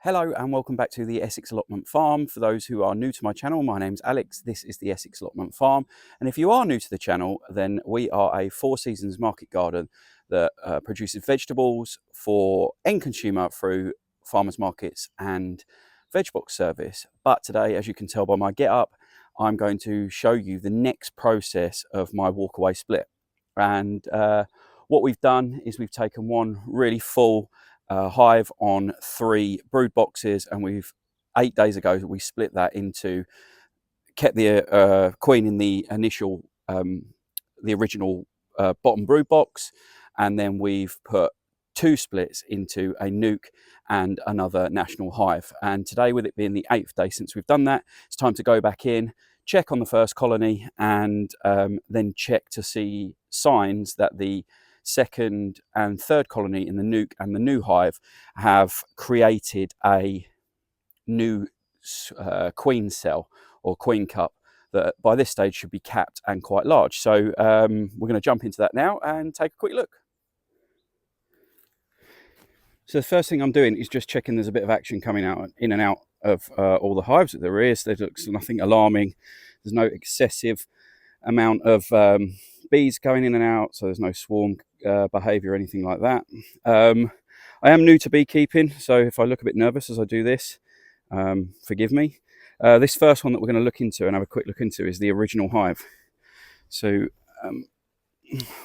Hello and welcome back to the Essex Allotment Farm. For those who are new to my channel, my name's Alex. This is the Essex Allotment Farm. And if you are new to the channel, then we are a 4 seasons market garden that produces vegetables for end consumer through farmers markets and veg box service. But today, as you can tell by my get up, I'm going to show you the next process of my walkaway split. And what we've done is we've taken one really full hive on 3 brood boxes, and we've 8 days ago we split that into, kept the queen in the initial the original bottom brood box, and then we've put 2 splits into a nuke and another national hive. And today, with it being the 8th day since we've done that, it's time to go back in, check on the first colony, and then check to see signs that the second and third colony in the nuke and the new hive have created a new queen cell or queen cup that by this stage should be capped and quite large. So we're going to jump into that now and take a quick look. So the first thing I'm doing is just checking there's a bit of action coming out in and out of all the hives that there is. There looks nothing alarming. There's no excessive amount of bees going in and out, so there's no swarm behavior or anything like that. I am new to beekeeping, so if I look a bit nervous as I do this, forgive me. This first one that we're going to look into and have a quick look into is the original hive. So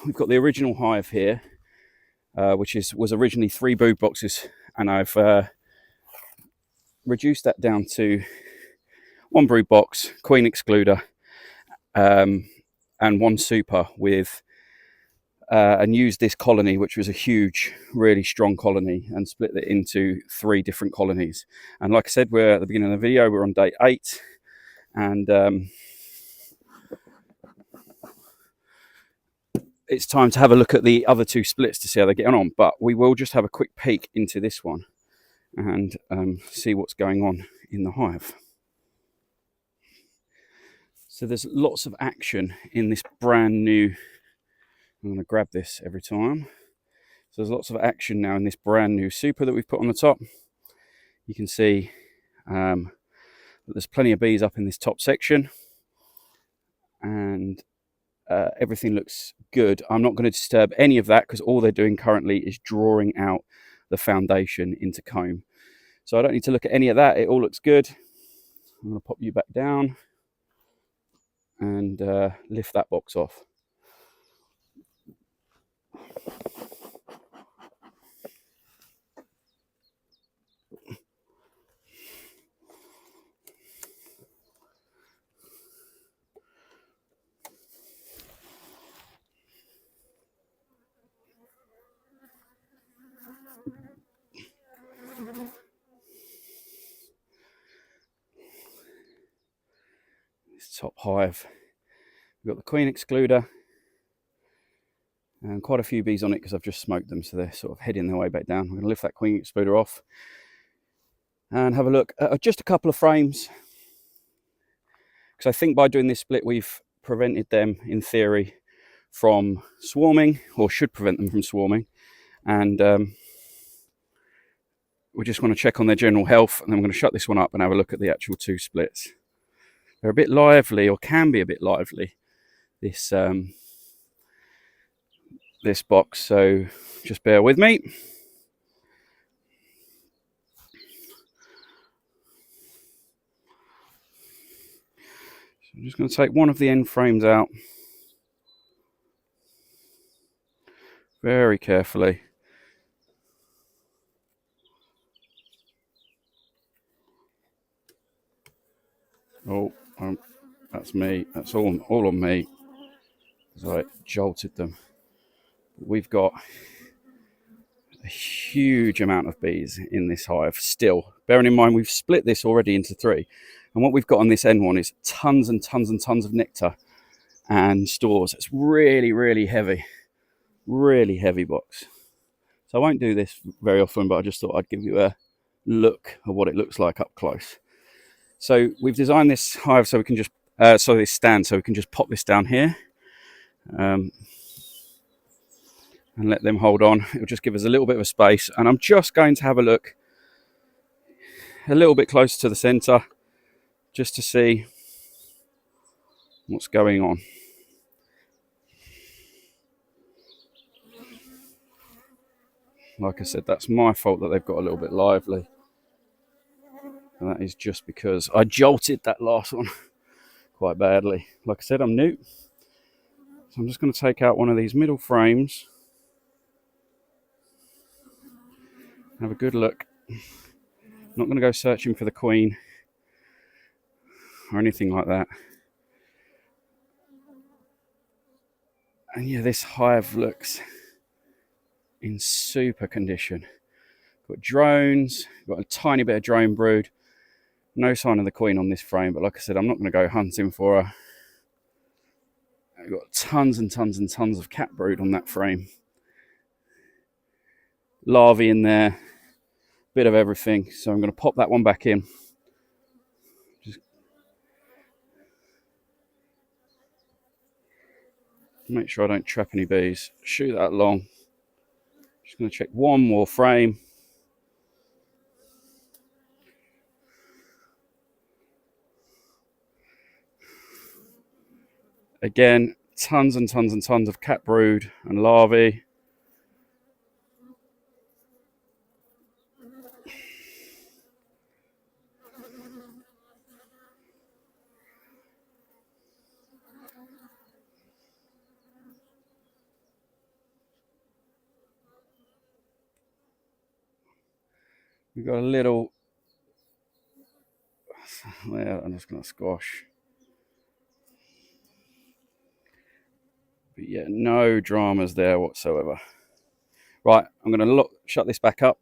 we've got the original hive here, which was originally 3 brood boxes, and I've reduced that down to 1 brood box, queen excluder, and 1 super with and used this colony, which was a huge, really strong colony, and split it into 3 different colonies. And like I said, we're at the beginning of the video, we're on day 8, and it's time to have a look at the other 2 splits to see how they're getting on. But we will just have a quick peek into this one and see what's going on in the hive. So there's lots of action in this brand new, I'm going to grab this every time. So there's lots of action now in this brand new super that we've put on the top. You can see that there's plenty of bees up in this top section, and everything looks good. I'm not going to disturb any of that because all they're doing currently is drawing out the foundation into comb. So I don't need to look at any of that. It all looks good. I'm going to pop you back down and lift that box off. This top hive, we've got the queen excluder and quite a few bees on it because I've just smoked them, so they're sort of heading their way back down. We're going to lift that queen excluder off and have a look at just a couple of frames, because I think by doing this split we've prevented them, in theory, from swarming, or should prevent them from swarming. And we just want to check on their general health, and then we're going to shut this one up and have a look at the actual 2 splits. They're a bit lively, or can be a bit lively, this this box, so just bear with me. So I'm just going to take one of the end frames out very carefully. Oh, that's me. That's all on me, as I jolted them. We've got a huge amount of bees in this hive still. Bearing in mind we've split this already into 3, and what we've got on this end one is tons and tons and tons of nectar and stores. It's really, really heavy box. So I won't do this very often, but I just thought I'd give you a look at what it looks like up close. So we've designed this hive so we can just this stand, so we can just pop this down here and let them hold on. It'll just give us a little bit of a space, and I'm just going to have a look a little bit closer to the center just to see what's going on. Like I said, that's my fault that they've got a little bit lively. And that is just because I jolted that last one quite badly. Like I said, I'm new. So I'm just going to take out one of these middle frames. Have a good look. I'm not going to go searching for the queen or anything like that. And yeah, this hive looks in super condition. Got drones, got a tiny bit of drone brood. No sign of the queen on this frame, but like I said, I'm not going to go hunting for her. I've got tons and tons and tons of cat brood on that frame. Larvae in there, bit of everything. So I'm going to pop that one back in. Just make sure I don't trap any bees. Shoot that along. Just going to check one more frame. Again, tons and tons and tons of cat brood and larvae. We've got a little, well, I'm just going to squash. But yeah, no dramas there whatsoever. Right, I'm going to shut this back up,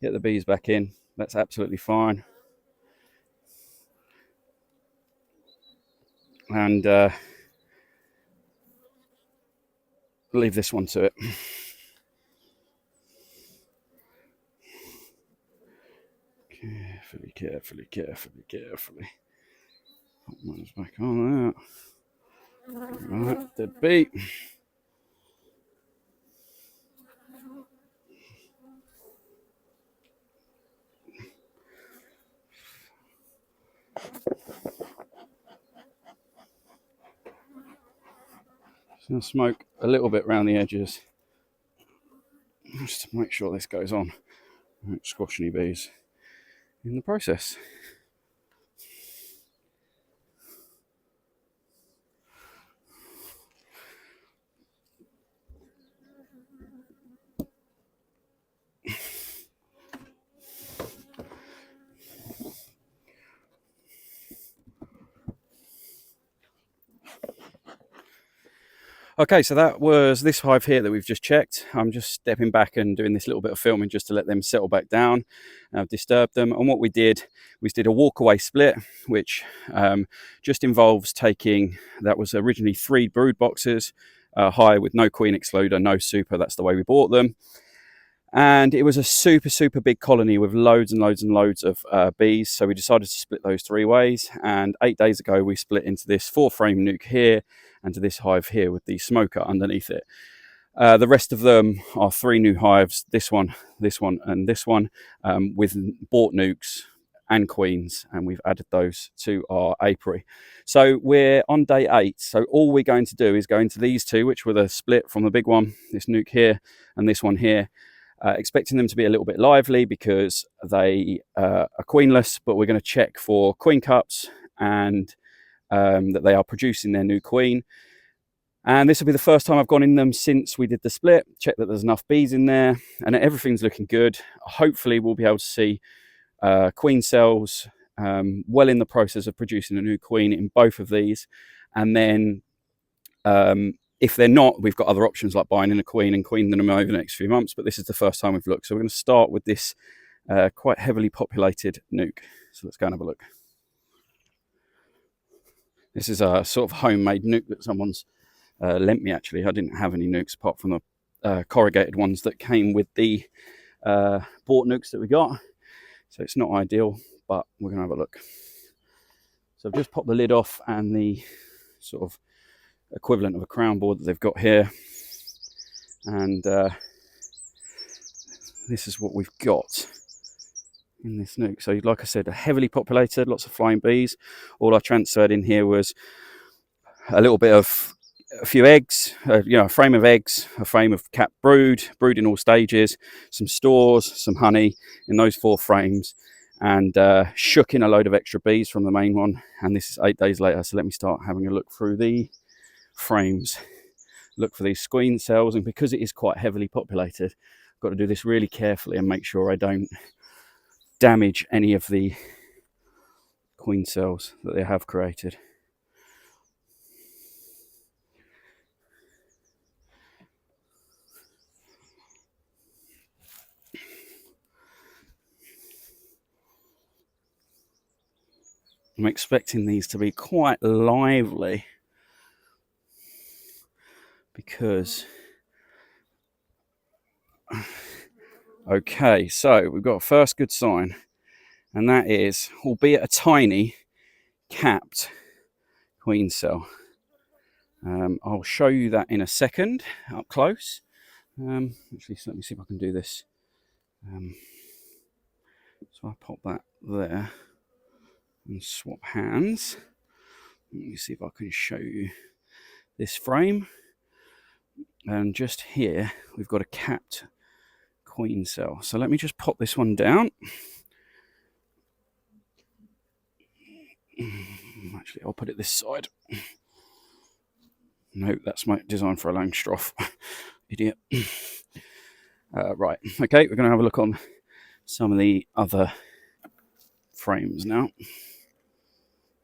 get the bees back in. That's absolutely fine. And leave this one to it. Carefully, carefully, carefully, carefully. Put mine back on that. Right, dead bee. Just going to smoke a little bit around the edges, just to make sure this goes on. Don't squash any bees in the process. Okay, so that was this hive here that we've just checked. I'm just stepping back and doing this little bit of filming just to let them settle back down. I've disturbed them, and what we did a walk-away split, which just involves taking, that was originally 3 brood boxes, high with no queen excluder, no super, that's the way we bought them. And it was a super big colony with loads and loads and loads of bees, so we decided to split those 3 ways. And 8 days ago we split into this 4-frame nuke here and to this hive here with the smoker underneath it. The rest of them are 3 new hives, this one, and this one, with bought nukes and queens, and we've added those to our apiary. So we're on day 8, so all we're going to do is go into these 2, which were the split from the big one, this nuke here and this one here. Expecting them to be a little bit lively because they are queenless, but we're going to check for queen cups and that they are producing their new queen. And this will be the first time I've gone in them since we did the split, check that there's enough bees in there, and everything's looking good. Hopefully we'll be able to see queen cells well in the process of producing a new queen in both of these. And then if they're not, we've got other options like buying in a queen and queening them over the next few months, but this is the first time we've looked. So we're going to start with this quite heavily populated nuke. So let's go and have a look. This is a sort of homemade nuke that someone's lent me, actually. I didn't have any nukes apart from the corrugated ones that came with the bought nukes that we got. So it's not ideal, but we're going to have a look. So I've just popped the lid off and the sort of equivalent of a crown board that they've got here, and this is what we've got in this nuke. So like I said, heavily populated, lots of flying bees. All I transferred in here was a few eggs, a frame of eggs, a frame of capped brood in all stages, some stores, some honey in those 4 frames, and shook in a load of extra bees from the main one. And this is 8 days later, so let me start having a look through the frames, look for these queen cells. And because it is quite heavily populated, I've got to do this really carefully and make sure I don't damage any of the queen cells that they have created. I'm expecting these to be quite lively because, okay, so we've got a first good sign, and that is, albeit a tiny, capped queen cell. I'll show you that in a second up close. Actually, let me see if I can do this. So I pop that there and swap hands. Let me see if I can show you this frame. And just here, we've got a capped queen cell. So let me just pop this one down. Actually, I'll put it this side. No, that's my design for a Langstroth. Idiot. Right, okay, we're going to have a look on some of the other frames now.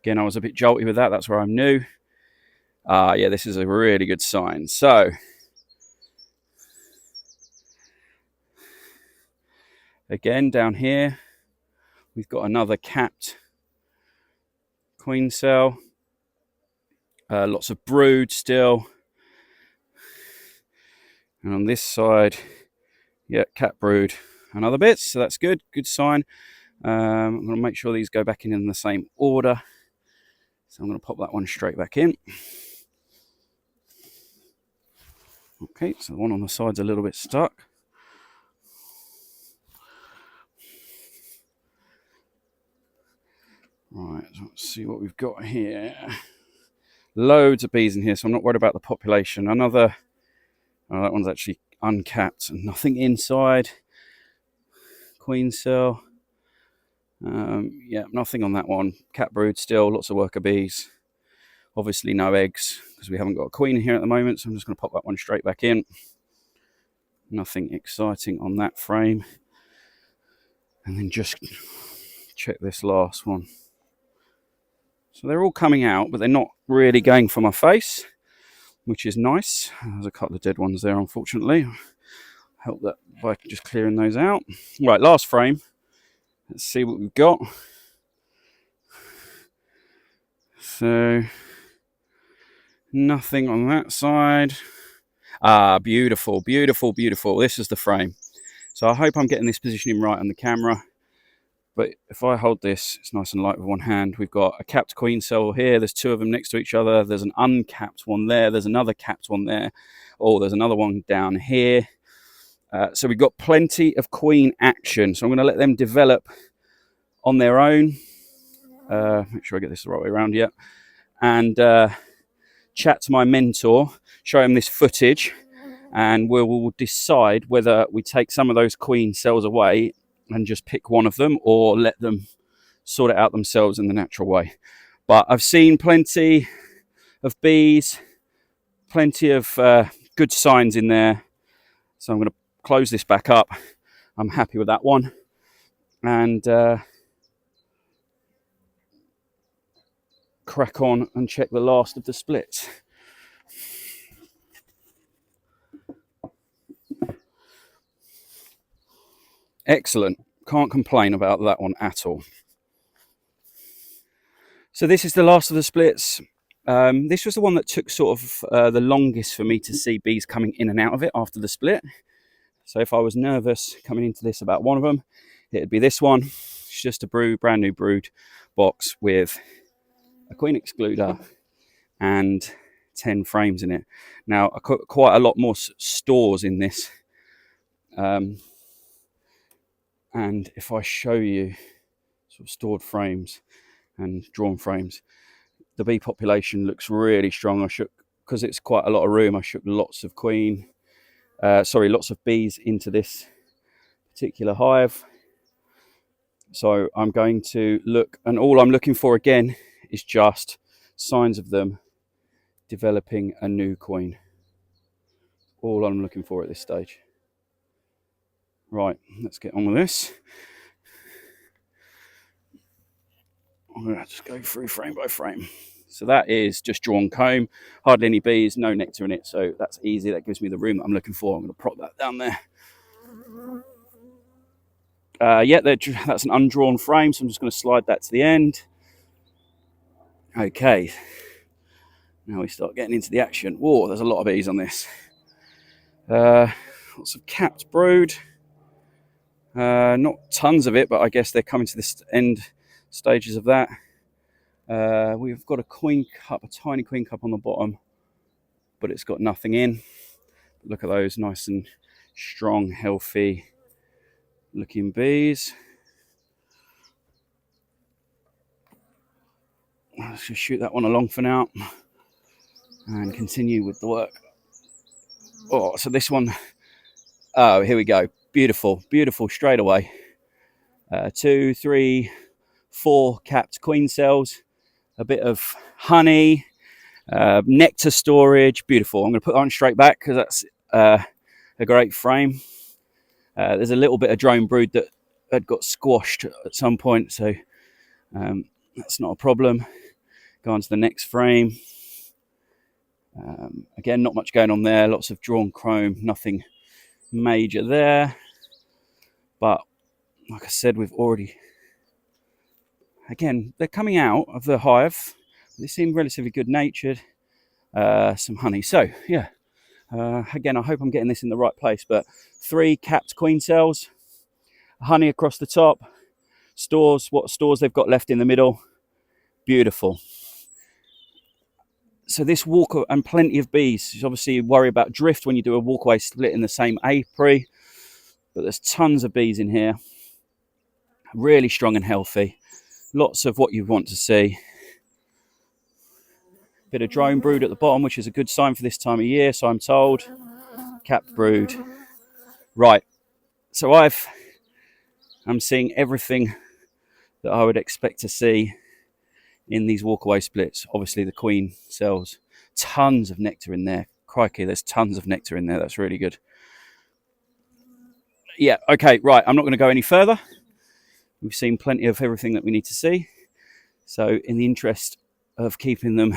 Again, I was a bit jolty with that. That's where I'm new. Yeah, this is a really good sign. So, again, down here, we've got another capped queen cell. Lots of brood still. And on this side, yeah, capped brood and other bits. So that's good. Good sign. I'm going to make sure these go back in the same order. So I'm going to pop that one straight back in. Okay, so the one on the side's a little bit stuck. Right, so let's see what we've got here. Loads of bees in here, so I'm not worried about the population. Another, that one's actually uncapped and nothing inside. Queen cell. Yeah, nothing on that one. Cat brood still, lots of worker bees. Obviously no eggs because we haven't got a queen here at the moment, so I'm just going to pop that one straight back in. Nothing exciting on that frame. And then just check this last one. So they're all coming out, but they're not really going for my face, which is nice. There's a couple of dead ones there, unfortunately. Help that by just clearing those out. Right, last frame. Let's see what we've got. So, nothing on that side. Beautiful, beautiful, beautiful. This is the frame. So I hope I'm getting this positioning right on the camera. But if I hold this, it's nice and light with one hand. We've got a capped queen cell here. There's 2 of them next to each other. There's an uncapped one there. There's another capped one there. Oh, there's another one down here. So we've got plenty of queen action. So I'm going to let them develop on their own. Make sure I get this the right way around, yeah. And chat to my mentor, show him this footage, and we'll decide whether we take some of those queen cells away and just pick one of them, or let them sort it out themselves in the natural way. But I've seen plenty of bees, plenty of good signs in there. So I'm going to close this back up. I'm happy with that one. And crack on and check the last of the splits. Excellent. Can't complain about that one at all. So this is the last of the splits. This was the one that took sort of the longest for me to see bees coming in and out of it after the split. So if I was nervous coming into this about one of them, it'd be this one. It's just a brand new brood box with a queen excluder and 10 frames in it. Now, I put quite a lot more stores in this. And if I show you sort of stored frames and drawn frames, the bee population looks really strong. I shook, because it's quite a lot of room, I shook lots of lots of bees into this particular hive. So I'm going to look, and all I'm looking for again is just signs of them developing a new queen. All I'm looking for at this stage. Right, let's get on with this. I'm going to just go through frame by frame. So that is just drawn comb, hardly any bees, no nectar in it, so that's easy. That gives me the room that I'm looking for. I'm going to prop that down there. Yeah, that's an undrawn frame, so I'm just going to slide that to the end. Okay, now we start getting into the action. Whoa, there's a lot of bees on this. Lots of capped brood. Not tons of it, but I guess they're coming to the end stages of that. We've got a queen cup, a tiny queen cup on the bottom, but it's got nothing in. Look at those nice and strong, healthy looking bees. Let's just shoot that one along for now and continue with the work. Oh, so this one, oh, here we go. Beautiful, beautiful straight away. 2, 3, 4 capped queen cells, a bit of honey, nectar storage. Beautiful. I'm going to put that on straight back because that's a great frame. There's a little bit of drone brood that had got squashed at some point, so that's not a problem. Go on to the next frame. Again, not much going on there. Lots of drawn chrome, nothing major there. But like I said, we've already... Again, they're coming out of the hive. They seem relatively good-natured. Some honey. So, yeah. Again, I hope I'm getting this in the right place. But 3 capped queen cells. Honey across the top. Stores, what stores they've got left in the middle. Beautiful. So this walker, and plenty of bees. You obviously worry about drift when you do a walkway split in the same apiary. But there's tons of bees in here. Really strong and healthy. Lots of what you want to see. Bit of drone brood at the bottom, which is a good sign for this time of year, so I'm told. Capped brood. Right. So I'm seeing everything that I would expect to see in these walkaway splits. Obviously the queen cells. Tons of nectar in there. Crikey, there's tons of nectar in there. That's really good. Yeah, okay, right. I'm not going to go any further. We've seen plenty of everything that we need to see. So in the interest of keeping them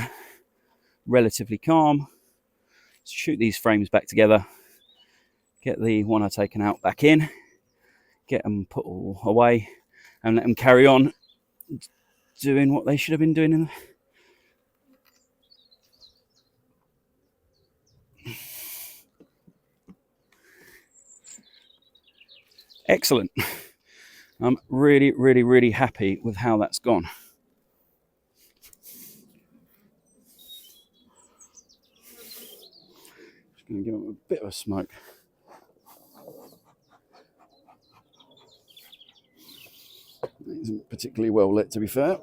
relatively calm, let's shoot these frames back together. Get the one I've taken out back in. Get them put all away and let them carry on doing what they should have been doing. Excellent. I'm really, really, really happy with how that's gone. Just going to give them a bit of a smoke. It isn't particularly well lit, to be fair.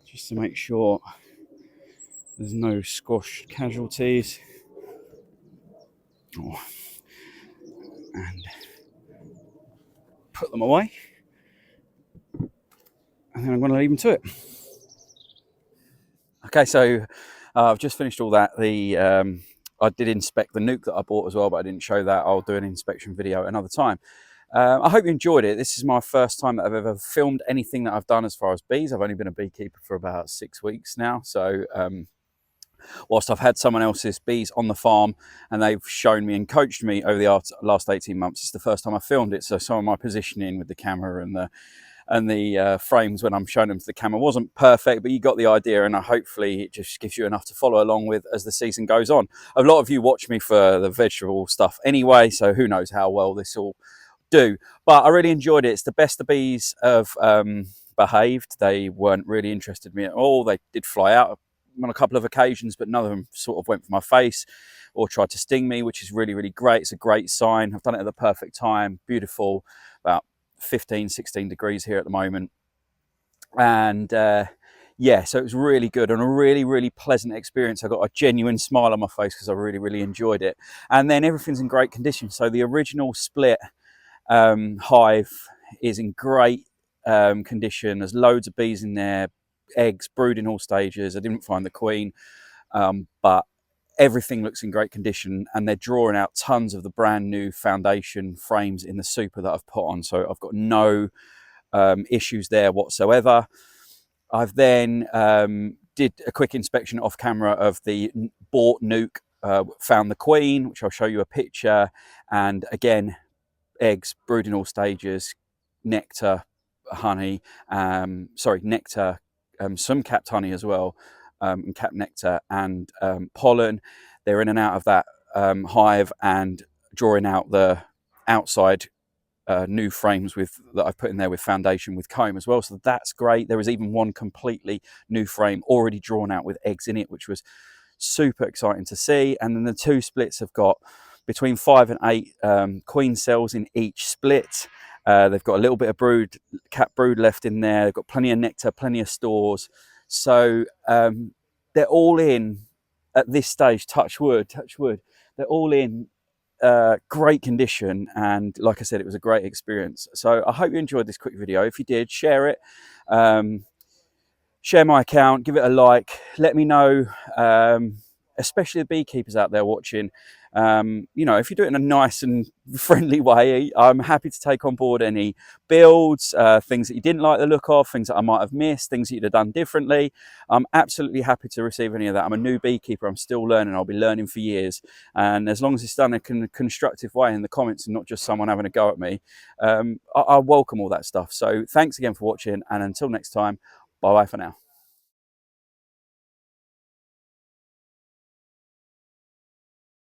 Just to make sure there's no squashed casualties. Oh. And put them away. And then I'm going to leave them to it. Okay, so I've just finished all that. I did inspect the nuke that I bought as well, but I didn't show that. I'll do an inspection video another time. I hope you enjoyed it. This is my first time that I've ever filmed anything that I've done as far as bees. I've only been a beekeeper for about 6 weeks now. So whilst I've had someone else's bees on the farm and they've shown me and coached me over the last 18 months, it's the first time I filmed it. So some of my positioning with the camera and the frames when I'm showing them to the camera wasn't perfect, but you got the idea, and hopefully it just gives you enough to follow along with as the season goes on. A lot of you watch me for the vegetable stuff anyway, so who knows how well this will do. But I really enjoyed it. It's the best the bees have behaved. They weren't really interested in me at all. They did fly out on a couple of occasions, but none of them sort of went for my face or tried to sting me, which is really, really great. It's a great sign. I've done it at the perfect time. Beautiful. About 15, 16 degrees here at the moment. And yeah, so it was really good and a really pleasant experience. I got a genuine smile on my face because I really enjoyed it. And then everything's in great condition. So the original split hive is in great condition. There's loads of bees in there, eggs, brood in all stages. I didn't find the queen, but everything looks in great condition, and they're drawing out tons of the brand new foundation frames in the super that I've put on. So I've got no issues there whatsoever. I've then did a quick inspection off camera of the bought nuke, found the queen, which I'll show you a picture, and again, eggs, brood in all stages, nectar, honey, nectar, some capped honey as well, and capped nectar, and pollen. They're in and out of that hive and drawing out the outside new frames that I've put in there with foundation with comb as well, so that's great. There was even one completely new frame already drawn out with eggs in it, which was super exciting to see. And then the two splits have got between 5 and 8 queen cells in each split. They've got a little bit of capped brood left in there. They've got plenty of nectar, plenty of stores. So they're all in at this stage, touch wood, they're all in great condition, and like I said, it was a great experience. So I hope you enjoyed this quick video. If you did, share it, share my account, give it a like, let me know, especially the beekeepers out there watching, you know, if you do it in a nice and friendly way, I'm happy to take on board any builds, things that you didn't like the look of, things that I might have missed, things that you'd have done differently. I'm absolutely happy to receive any of that. I'm a new beekeeper, I'm still learning, I'll be learning for years, and as long as it's done in a constructive way in the comments and not just someone having a go at me, I welcome all that stuff. So thanks again for watching, and until next time, bye bye for now.